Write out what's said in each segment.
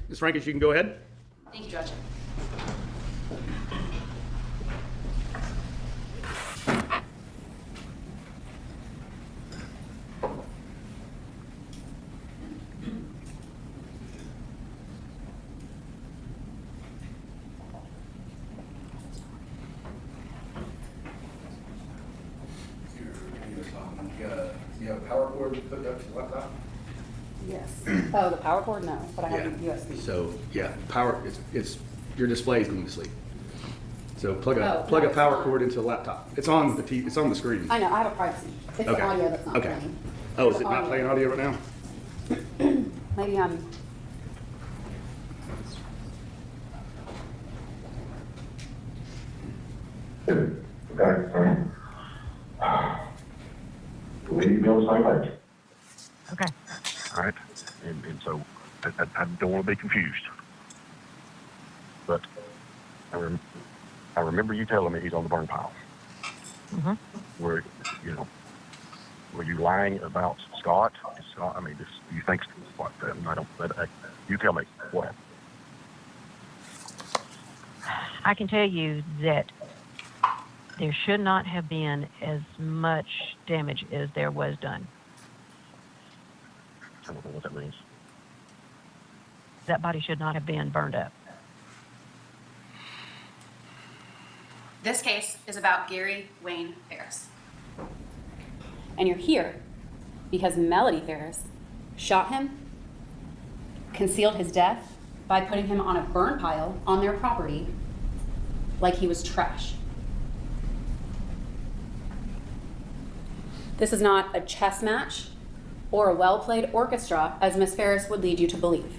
Ms. Frankus, you can go ahead. Thank you, Judge. You have a power cord hooked up to the laptop? Yes. Oh, the power cord? No, but I have a USB. So, yeah, power, it's your display is going to sleep. So plug a No, power cord into the laptop. It's on it's on the screen. I know, I have a privacy. It's the audio that's not playing. Oh, is it not playing audio right now? Maybe I'm... Okay, sorry. We need to be on the same page. Okay. All right. And so I don't want to be confused. But I remember you telling me he's on the burn pile. Mm-hmm. Were you lying about Scott? I mean, you think what? I don't. You tell me what happened. I can tell you that there should not have been as much damage as there was done. I don't know what that means. That body should not have been burned up. This case is about Gary Wayne Farris. And you're here because Melody Farris shot him, concealed his death by putting him on a burn pile on their property like he was trash. This is not a chess match or a well-played orchestra, as Ms. Farris would lead you to believe.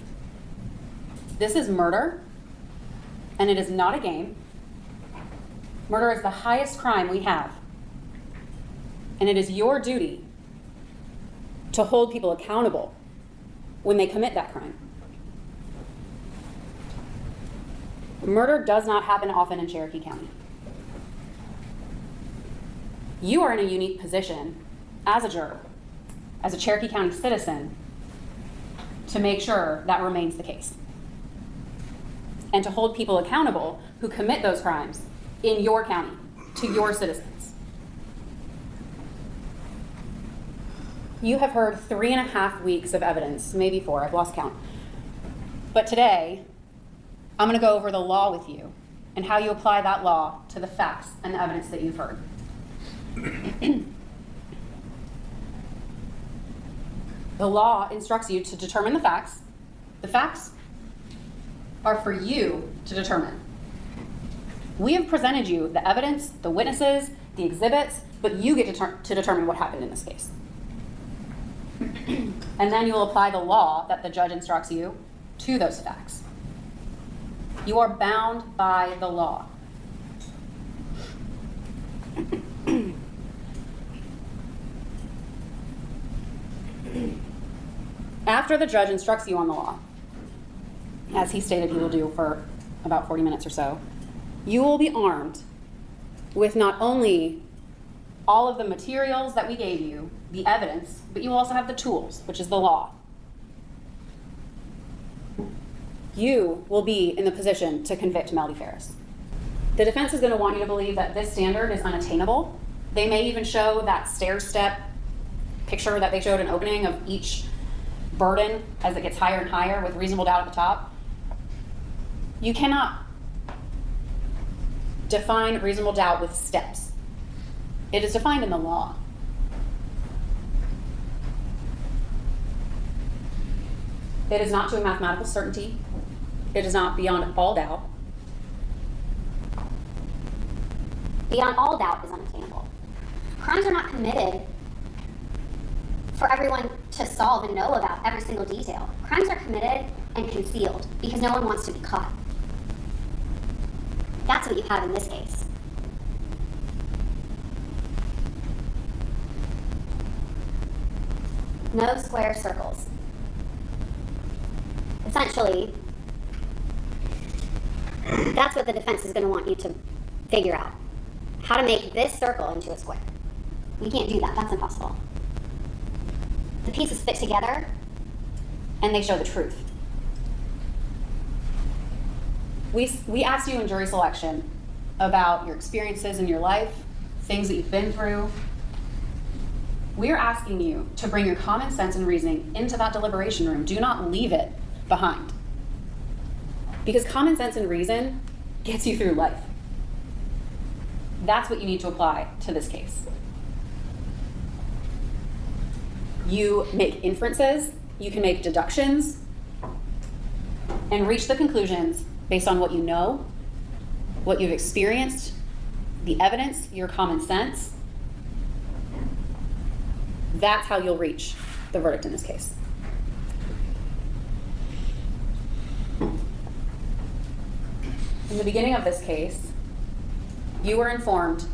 This is murder, and it is not a game. Murder is the highest crime we have, and it is your duty to hold people accountable when they commit that crime. Murder does not happen often in Cherokee County. You are in a unique position as a juror, as a Cherokee County citizen, to make sure that remains the case. And to hold people accountable who commit those crimes in your county, to your citizens. You have heard 3.5 weeks of evidence, maybe 4, I've lost count. But today, I'm gonna go over the law with you and how you apply that law to the facts and the evidence that you've heard. The law instructs you to determine the facts. The facts are for you to determine. We have presented you the evidence, the witnesses, the exhibits, but you get to determine what happened in this case. And then you will apply the law that the judge instructs you to those facts. You are bound by the law. After the judge instructs you on the law, as he stated he will do for about 40 minutes or so, you will be armed with not only all of the materials that we gave you, the evidence, but you will also have the tools, which is the law. You will be in the position to convict Melody Farris. The defense is going to want you to believe that this standard is unattainable. They may even show that stair-step picture that they showed in opening of each burden as it gets higher and higher with reasonable doubt at the top. You cannot define reasonable doubt with steps. It is defined in the law. It is not to a mathematical certainty. It is not beyond all doubt. Beyond all doubt is unattainable. Crimes are not committed for everyone to solve and know about every single detail. Crimes are committed and concealed because no one wants to be caught. That's what you have in this case. No square circles. Essentially, that's what the defense is going to want you to figure out. How to make this circle into a square. We can't do that. That's impossible. The pieces fit together, and they show the truth. We asked you in jury selection about your experiences in your life, things that you've been through. We're asking you to bring your common sense and reasoning into that deliberation room. Do not leave it behind. Because common sense and reason gets you through life. That's what you need to apply to this case. You make inferences, you can make deductions, and reach the conclusions based on what you know, what you've experienced, the evidence, your common sense. That's how you'll reach the verdict in this case. In the beginning of this case, you were informed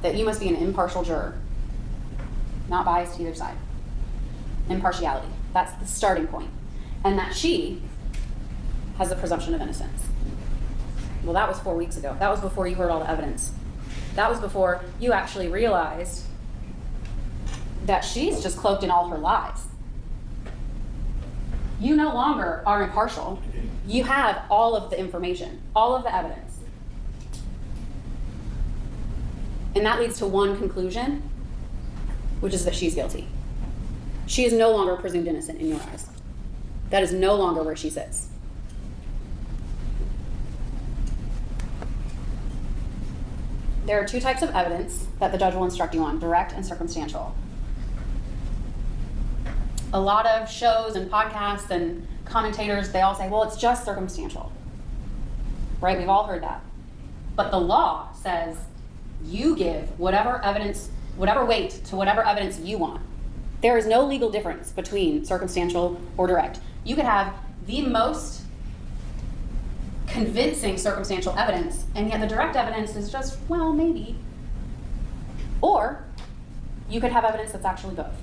that you must be an impartial juror, not biased to either side. Impartiality, that's the starting point. And that she has the presumption of innocence. Well, that was 4 weeks ago. That was before you heard all the evidence. That was before you actually realized that she's just cloaked in all her lies. You no longer are impartial. You have all of the information, all of the evidence. And that leads to one conclusion, which is that she's guilty. She is no longer presumed innocent in your eyes. That is no longer where she sits. There are two types of evidence that the judge will instruct you on, direct and circumstantial. A lot of shows and podcasts and commentators, they all say, well, it's just circumstantial. Right? We've all heard that. But the law says you give whatever evidence, whatever weight to whatever evidence you want. There is no legal difference between circumstantial or direct. You could have the most convincing circumstantial evidence, and yet the direct evidence is just, well, maybe. Or you could have evidence that's actually both.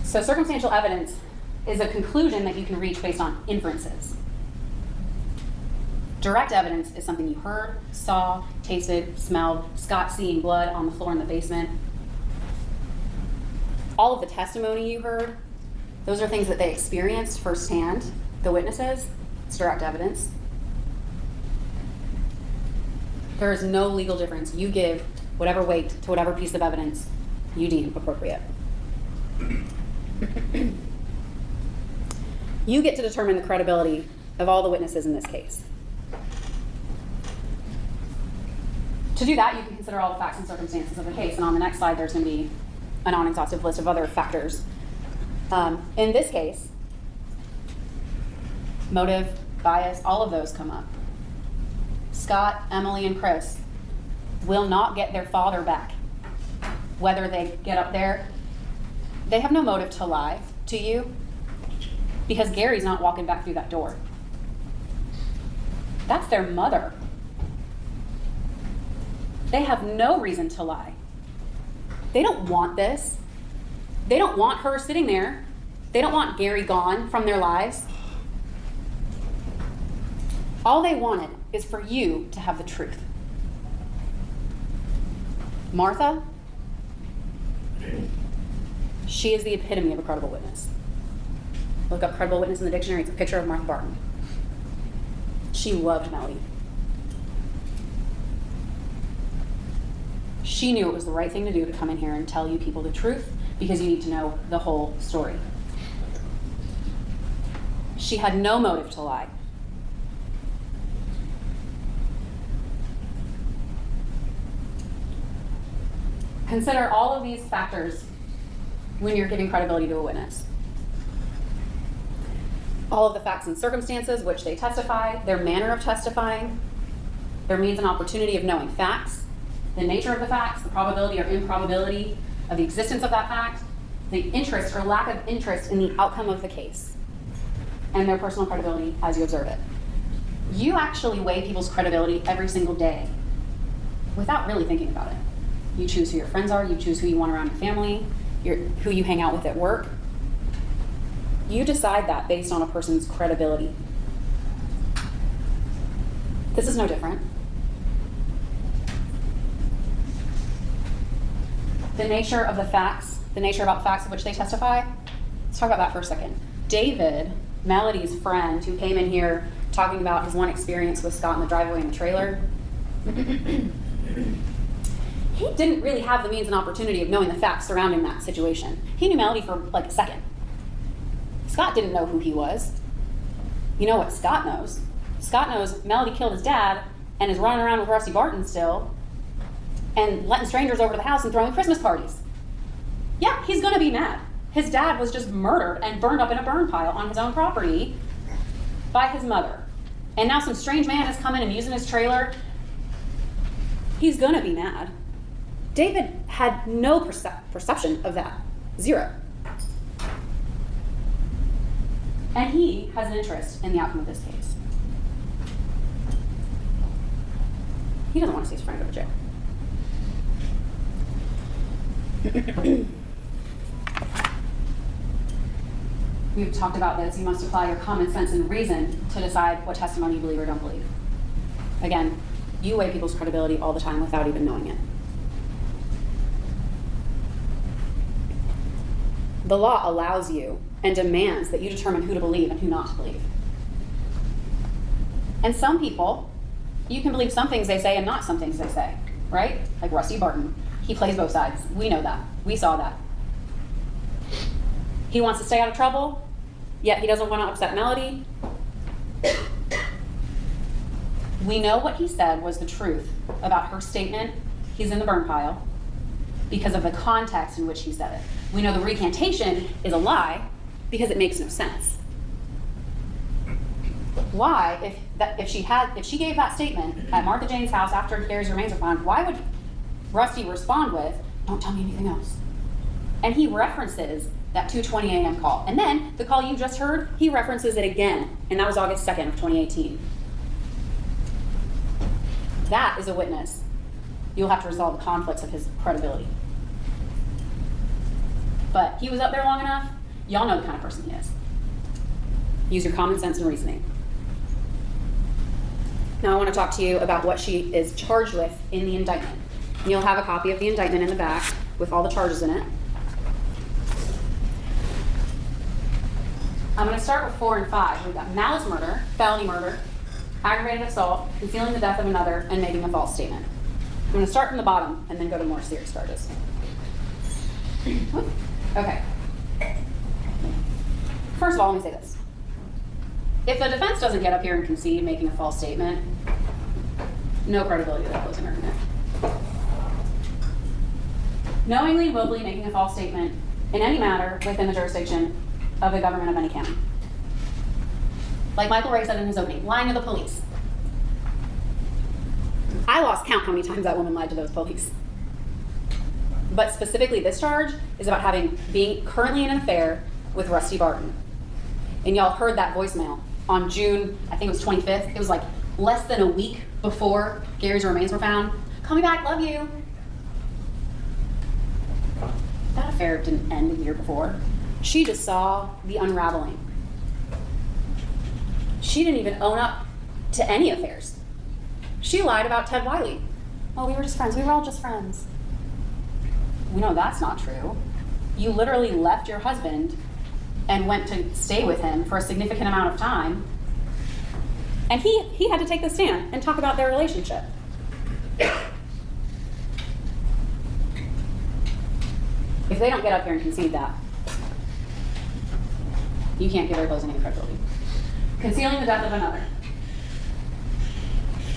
So circumstantial evidence is a conclusion that you can reach based on inferences. Direct evidence is something you heard, saw, tasted, smelled, Scott seeing blood on the floor in the basement. All of the testimony you heard, those are things that they experienced firsthand, the witnesses. It's direct evidence. There is no legal difference. You give whatever weight to whatever piece of evidence you deem appropriate. You get to determine the credibility of all the witnesses in this case. To do that, you can consider all the facts and circumstances of the case, and on the next slide there's going to be a non-exhaustive list of other factors. In this case, motive, bias, all of those come up. Scott, Emily, and Chris will not get their father back. Whether they get up there, they have no motive to lie to you because Gary's not walking back through that door. That's their mother. They have no reason to lie. They don't want this. They don't want her sitting there. They don't want Gary gone from their lives. All they wanted is for you to have the truth. Martha, she is the epitome of a credible witness. Look up credible witness in the dictionary. It's a picture of Martha Barton. She loved Melly. She knew it was the right thing to do to come in here and tell you people the truth because you need to know the whole story. She had no motive to lie. Consider all of these factors when you're giving credibility to a witness. All of the facts and circumstances which they testify, their manner of testifying, their means and opportunity of knowing facts, the nature of the facts, the probability or improbability of the existence of that fact, the interest or lack of interest in the outcome of the case, and their personal credibility as you observe it. You actually weigh people's credibility every single day without really thinking about it. You choose who your friends are, you choose who you want around your family, who you hang out with at work. You decide that based on a person's credibility. This is no different. The nature of the facts, the nature about the facts of which they testify, let's talk about that for a second. David Melody's friend, who came in here talking about his one experience with Scott in the driveway in the trailer, he didn't really have the means and opportunity of knowing the facts surrounding that situation. He knew Melody for like a second. Scott didn't know who he was. You know what Scott knows? Scott knows Melody killed his dad and is running around with Rusty Barton still and letting strangers over to the house and throwing Christmas parties. Yeah, he's gonna be mad. His dad was just murdered and burned up in a burn pile on his own property by his mother. And now some strange man has come in and using his trailer. He's gonna be mad. David had no perception of that. Zero. And he has an interest in the outcome of this case. He doesn't want to see his friend go to jail. We've talked about this. You must apply your common sense and reason to decide what testimony you believe or don't believe. Again, you weigh people's credibility all the time without even knowing it. The law allows you and demands that you determine who to believe and who not to believe. And some people, you can believe some things they say and not some things they say, right? Like Rusty Barton. He plays both sides. We know that. We saw that. He wants to stay out of trouble, yet he doesn't want to upset Melody. We know what he said was the truth about her statement, he's in the burn pile, because of the context in which he said it. We know the recantation is a lie because it makes no sense. Why, if she gave that statement at Martha Jane's house after Gary's remains were found, why would Rusty respond with, "Don't tell me anything else"? And he references that 2:20 a.m. call. And then the call you just heard, he references it again, and that was August 2nd of 2018. That is a witness. You'll have to resolve the conflicts of his credibility. But he was up there long enough, y'all know the kind of person he is. Use your common sense and reasoning. Now I want to talk to you about what she is charged with in the indictment. And you'll have a copy of the indictment in the back with all the charges in it. I'm going to start with 4 and 5. We've got malice murder, felony murder, aggravated assault, concealing the death of another, and making a false statement. I'm going to start from the bottom and then go to more serious charges. Okay. First of all, let me say this. If the defense doesn't get up here and concede making a false statement, no credibility to that closing argument. Knowingly, willfully making a false statement in any matter within the jurisdiction of a government of any county. Like Michael Ray said in his opening, lying to the police. I lost count how many times that woman lied to those police. But specifically this charge is about being currently in an affair with Rusty Barton. And y'all heard that voicemail on June, I think it was 25th. It was like less than a week before Gary's remains were found. Call me back, love you. That affair didn't end the year before. She just saw the unraveling. She didn't even own up to any affairs. She lied about Ted Wiley. Oh, we were just friends. We were all just friends. We know that's not true. You literally left your husband and went to stay with him for a significant amount of time. And he had to take the stand and talk about their relationship. If they don't get up here and concede that, you can't give their closing any credibility. Concealing the death of another.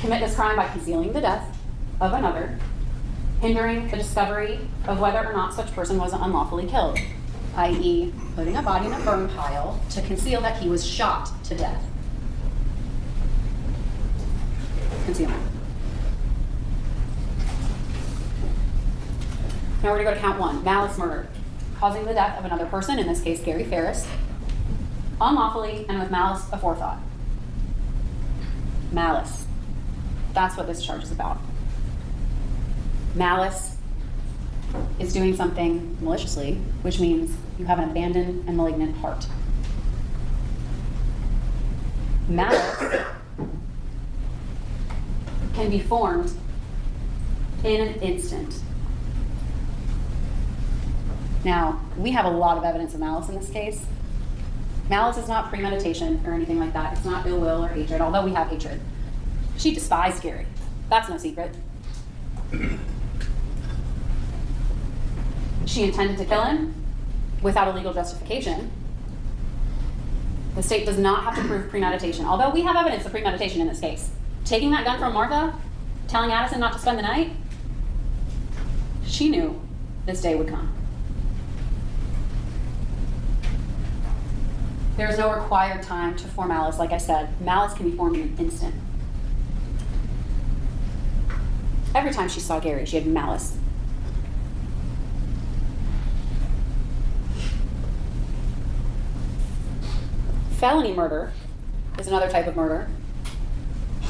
Commit this crime by concealing the death of another, hindering the discovery of whether or not such person was unlawfully killed, i.e. putting a body in a burn pile to conceal that he was shot to death. Concealment. Now we're going to go to count 1, malice murder. Causing the death of another person, in this case Gary Farris, unlawfully and with malice aforethought. Malice. That's what this charge is about. Malice is doing something maliciously, which means you have an abandoned and malignant heart. Malice can be formed in an instant. Now, we have a lot of evidence of malice in this case. Malice is not premeditation or anything like that. It's not ill will or hatred, although we have hatred. She despised Gary. That's no secret. She intended to kill him without a legal justification. The state does not have to prove premeditation, although we have evidence of premeditation in this case. Taking that gun from Martha, telling Addison not to spend the night, she knew this day would come. There is no required time to form malice. Like I said, malice can be formed in an instant. Every time she saw Gary, she had malice. Felony murder is another type of murder,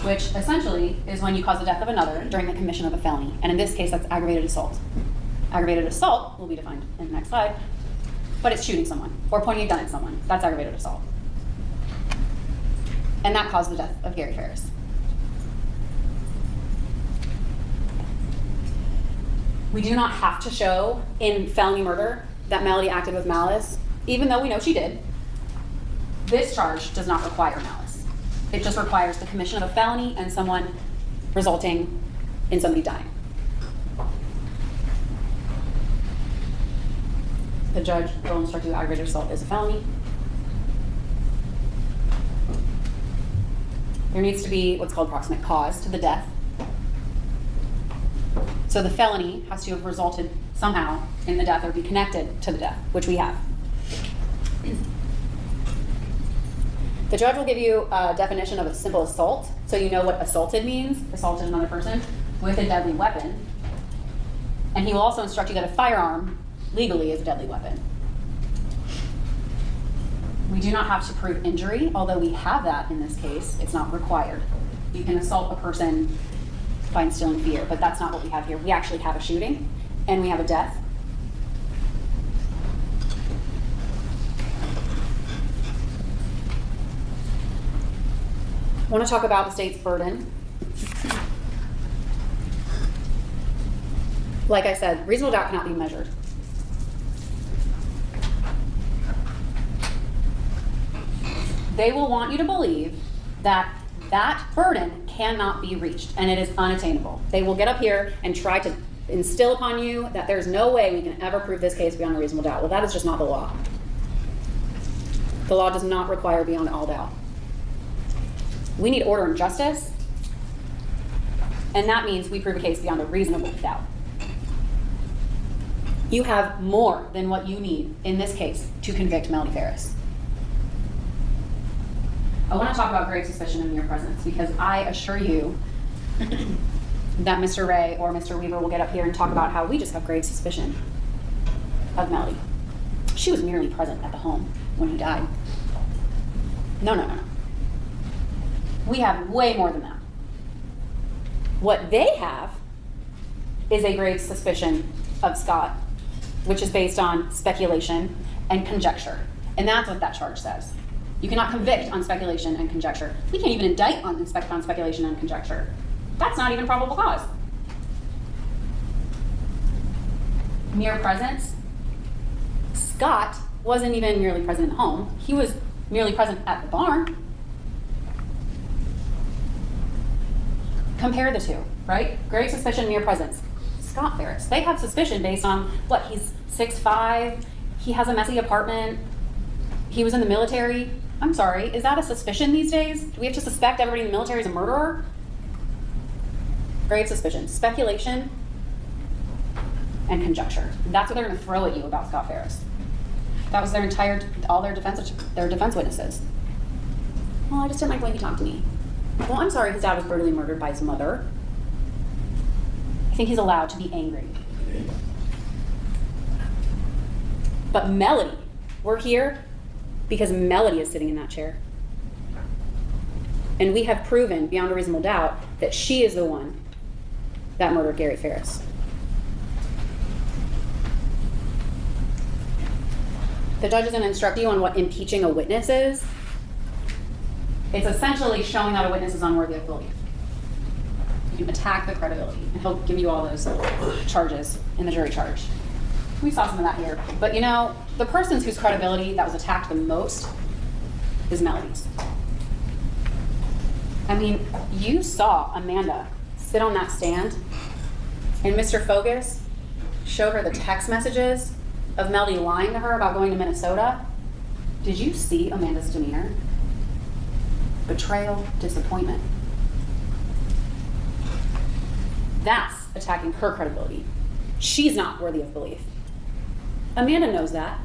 which essentially is when you cause the death of another during the commission of a felony. And in this case, that's aggravated assault. Aggravated assault will be defined in the next slide, but it's shooting someone or pointing a gun at someone. That's aggravated assault. And that caused the death of Gary Farris. We do not have to show in felony murder that Melody acted with malice, even though we know she did. This charge does not require malice. It just requires the commission of a felony and someone resulting in somebody dying. The judge will instruct you aggravated assault is a felony. There needs to be what's called proximate cause to the death. So the felony has to have resulted somehow in the death or be connected to the death, which we have. The judge will give you a definition of a simple assault, so you know what assaulted means, assaulted another person with a deadly weapon. And he will also instruct you that a firearm legally is a deadly weapon. We do not have to prove injury, although we have that in this case. It's not required. You can assault a person by instilling fear, but that's not what we have here. We actually have a shooting, and we have a death. I want to talk about the state's burden. Like I said, reasonable doubt cannot be measured. They will want you to believe that that burden cannot be reached and it is unattainable. They will get up here and try to instill upon you that there's no way we can ever prove this case beyond a reasonable doubt. Well, that is just not the law. The law does not require beyond all doubt. We need order and justice, and that means we prove a case beyond a reasonable doubt. You have more than what you need in this case to convict Melody Farris. I want to talk about grave suspicion in your presence because I assure you that Mr. Ray or Mr. Weaver will get up here and talk about how we just have grave suspicion of Melody. She was merely present at the home when he died. No. We have way more than that. What they have is a grave suspicion of Scott, which is based on speculation and conjecture. And that's what that charge says. You cannot convict on speculation and conjecture. We can't even indict on speculation and conjecture. That's not even probable cause. Mere presence. Scott wasn't even merely present in the home. He was merely present at the barn. Compare the two, right? Grave suspicion, mere presence. Scott Farris. They have suspicion based on what? He's 6'5", he has a messy apartment, he was in the military. I'm sorry, is that a suspicion these days? Do we have to suspect everybody in the military is a murderer? Grave suspicion, speculation, and conjecture. That's what they're going to throw at you about Scott Farris. That was all their defense witnesses. Well, I just didn't like the way he talked to me. Well, I'm sorry his dad was brutally murdered by his mother. I think he's allowed to be angry. But Melody, we're here because Melody is sitting in that chair. And we have proven beyond a reasonable doubt that she is the one that murdered Gary Farris. The judge is going to instruct you on what impeaching a witness is. It's essentially showing that a witness is unworthy of belief. You can attack the credibility, and he'll give you all those charges in the jury charge. We saw some of that here. But you know, the persons whose credibility that was attacked the most is Melody's. I mean, you saw Amanda sit on that stand, and Mr. Fogus showed her the text messages of Melody lying to her about going to Minnesota. Did you see Amanda's demeanor? Betrayal, disappointment. That's attacking her credibility. She's not worthy of belief. Amanda knows that.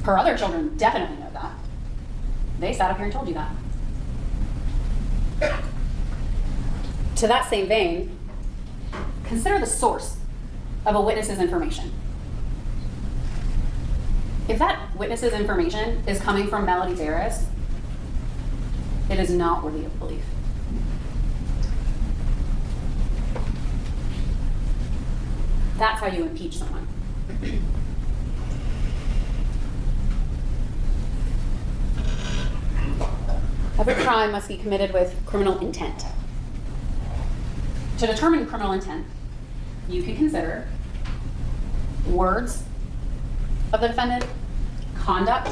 Her other children definitely know that. They sat up here and told you that. To that same vein, consider the source of a witness's information. If that witness's information is coming from Melody Farris, it is not worthy of belief. That's how you impeach someone. Every crime must be committed with criminal intent. To determine criminal intent, you can consider words of the defendant, conduct,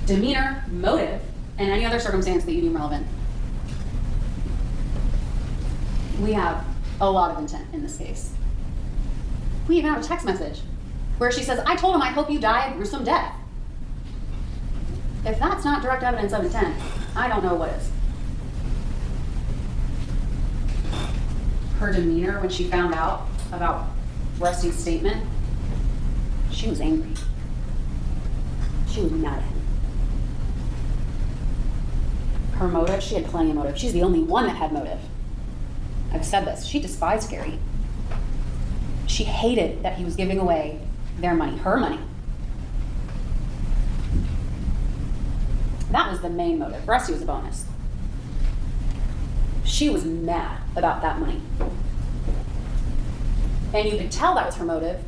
demeanor, motive, and any other circumstance that you deem relevant. We have a lot of intent in this case. We even have a text message where she says, "I told him I hope you die a gruesome death." If that's not direct evidence of intent, I don't know what is. Her demeanor when she found out about Rusty's statement, she was angry. She was mad at him. Her motive, she had plenty of motive. She's the only one that had motive. I've said this, she despised Gary. She hated that he was giving away their money, her money. That was the main motive. Rusty was a bonus. She was mad about that money. And you could tell that was her motive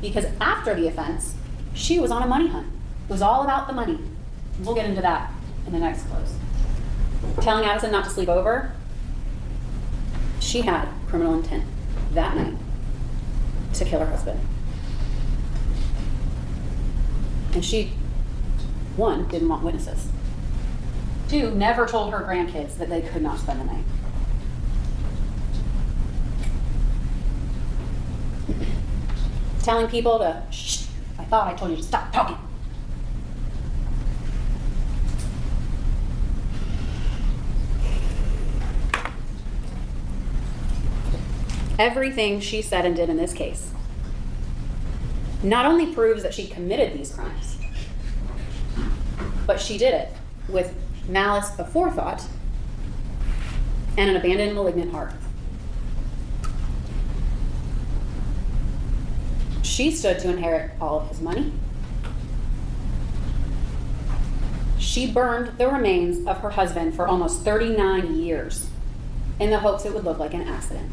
because after the offense, she was on a money hunt. It was all about the money. We'll get into that in the next close. Telling Addison not to sleep over, she had criminal intent that night to kill her husband. And she, one, didn't want witnesses. Two, never told her grandkids that they could not spend the night. Telling people to, shh, I thought I told you to stop talking. Everything she said and did in this case not only proves that she committed these crimes, but she did it with malice aforethought and an abandoned, malignant heart. She stood to inherit all of his money. She burned the remains of her husband for almost 39 years in the hopes it would look like an accident.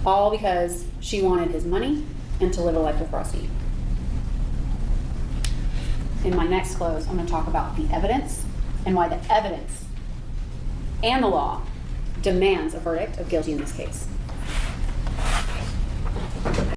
All because she wanted his money and to live a life with Rusty. In my next close, I'm going to talk about the evidence and why the evidence and the law demands a verdict of guilty in this case.